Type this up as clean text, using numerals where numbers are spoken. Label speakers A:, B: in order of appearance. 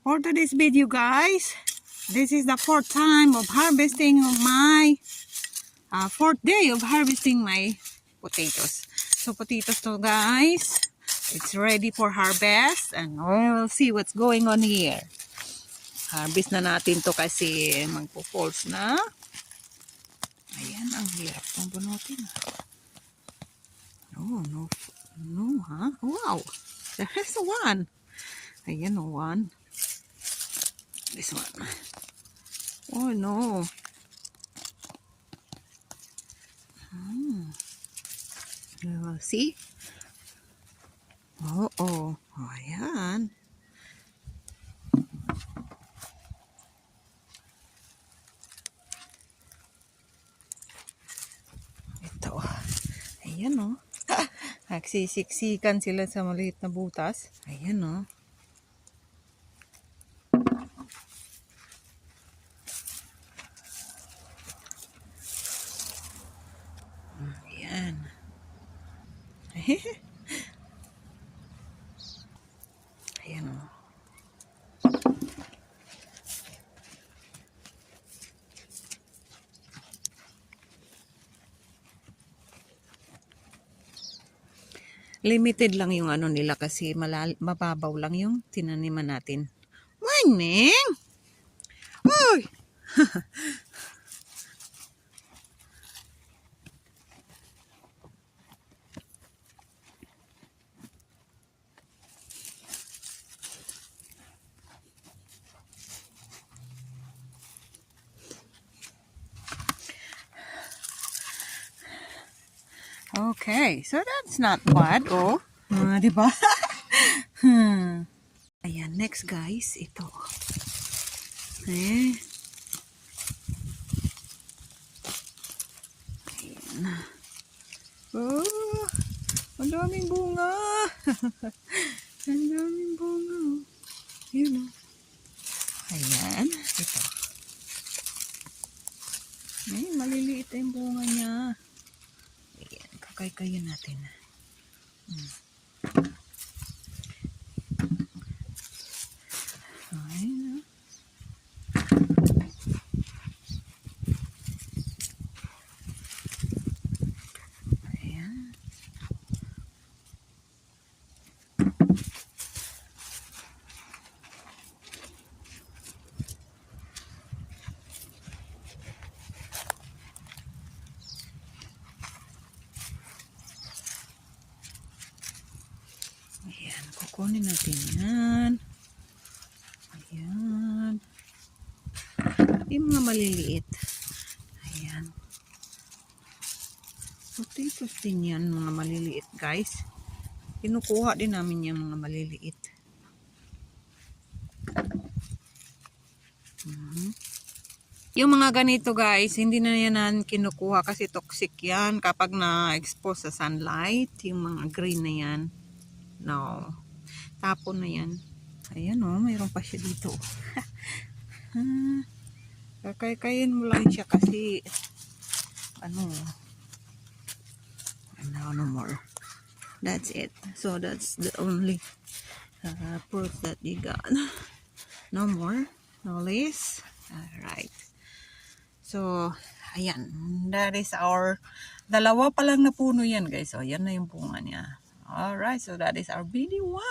A: For today's video, guys, this is the fourth time of harvesting of my fourth day of harvesting my potatoes. So potatoes to, guys, it's ready for harvest, and we'll see what's going on here. Harvest na natin to kasi magpo-falls na. Ayan, ang hirap pang bunutin. No, ha? Wow, there's one. Ayan, one. This one. Oh no. We'll see. Oh, ayan. Ito. Ayan o. Nagsisiksikan sila sa maliit na butas. Ayan o. Ayan. Ayan o. Limited lang yung ano nila kasi mababaw lang yung tinaniman natin. Morning! Uy! Okay, so that's not bad, oh. Diba? Ayan, next guys, ito. Ayan. Oh, ang daming bunga. Ang daming bunga. Yun o. Ayan, ito. Ay, maliliit yung bunga niya. Ayan, kakay-kayo natin. Ayan. Ayan. Ayan, kukunin natin yan. Ayan. Yung mga maliliit. Ayan. Potatoes din yan, mga maliliit, guys. Kinukuha din namin yung mga maliliit. Yung mga ganito, guys, hindi na yan kinukuha kasi toxic yan kapag na-expose sa sunlight. Yung mga green na yan. No. Tapon na yan. Ayan o, mayroon pa siya dito. Kakay-kayin mo lang siya kasi ano, no more. That's it. So that's the only proof that you got. No more, no less. Alright. So, ayan. That is our, dalawa pa lang na puno yan, guys. So, yan na yung bunga niya. Alright, so that is our video 1.